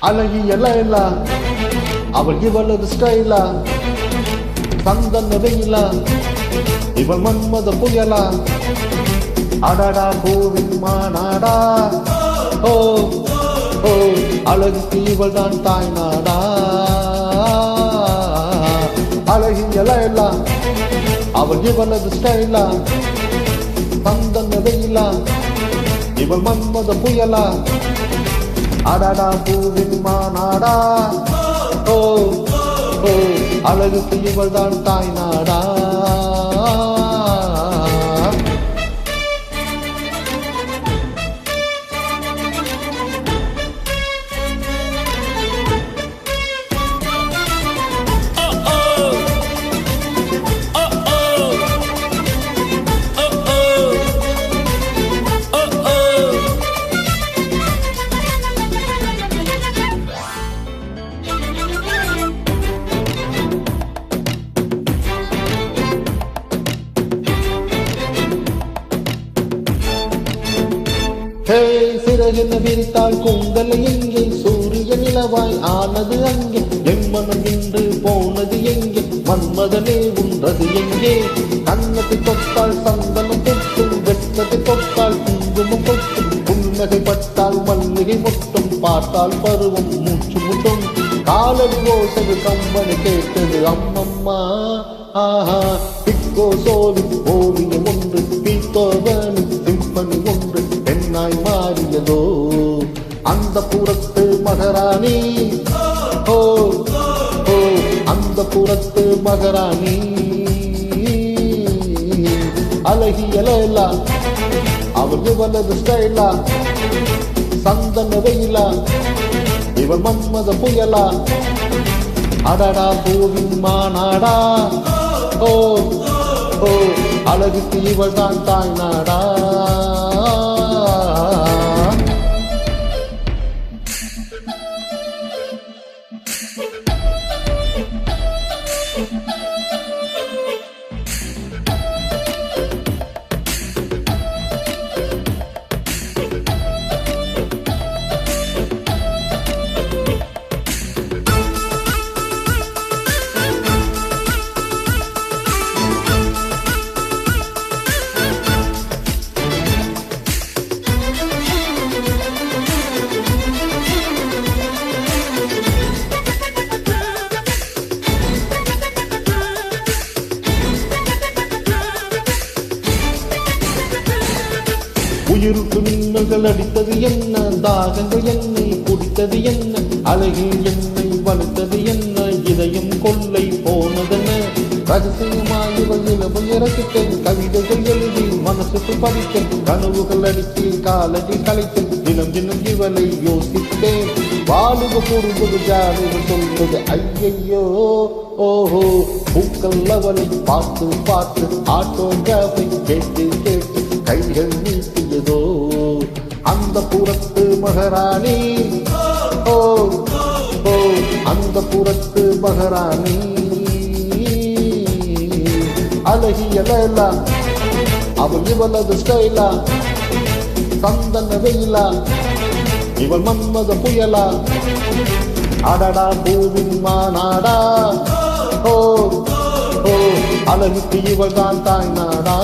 அழகிய லைலா அவள் இவளது ஸ்டைலா சந்தன வெயிலா இவள் மன்மத புயலா அடடா பூவின் மாநாடா ஓ ஓ அழகுக்கு இவள் தான் தாய் நாடா அழகிய லைலா அவள் இவளது ஸ்டைலா சந்தன வெயிலா இவள் மன்மத புயலா அடடா பூவின் மாநாடா ஓ ஓ அழகுக்கு இவள் தான் தாய் நாடா சிறகென விரித்தாள் கூந்தலை எங்கே சூரிய நிலவாய் ஆனது அங்கே என் மனம் இன்று போனது எங்கே மன்மதனே உன்றது எங்கே கண்ணத்தை தொட்டால் சந்தனம் தொட்டும் வெட்டத்தை தொட்டால் குங்குமம் தொட்டும் புன்னகை பட்டால் மல்லிகை முட்டும் பார்த்தால் பருவம் மூச்சு முட்டும் காலடி ஓசது கம்பனை கேட்டது அம்மம்மா ஆஹா பிக்கோ சோவி ஓவியம் ஒன்று பீத்தோவனு சிம்பனி ஒன்று பெண்ணாய் மாறியதோ அந்த புறத்து மகாராணி ஓ ஓ அந்த புறத்து மகாராணி அழகிய லைலா அவள் இவளது ஸ்டைலா சந்தன வெயிலா இவள் மன்மத புயலா அடடா பூவின் மாநாடா ஓ ஓ அழகுக்கு இவள் தான் தாய் நாடா உயிருக்கு மின்னல்கள் அடித்தது என்ன தாகங்கள் என்னை குடித்தது என்ன அழகில் என்னை வளர்த்தது என்ன இதயம் கொள்ளை போனதென ரகசியமாய் இவள் இளமை இறக்கிட்டேன் கவிதைகள் எழுதி மனசுக்கு படித்தேன் கனவுகள் அடித்து காலடி கலைத்தேன் தினம் தினம் இவளை யோசித்தேன் வாழுக கூறுவது ஜாலிகள் சொல்வது ஐயையோ ஓஹோ பூக்கள் அவளை பார்த்து பார்த்து ஆட்டோகிராஃபை கேட்டு கேட்டு கைகள் நீட்டியதோ அந்த புறத்து மகாராணி ஓ ஓ அந்த புறத்து மகாராணி அழகிய லைலா அவள் இவளது ஸ்டைலா சந்தன வெயிலா இவள் மன்மத புயலா அடடா பூவின் மாநாடா ஓ ஓ அழகுக்கு இவள் தான் தாய் நாடா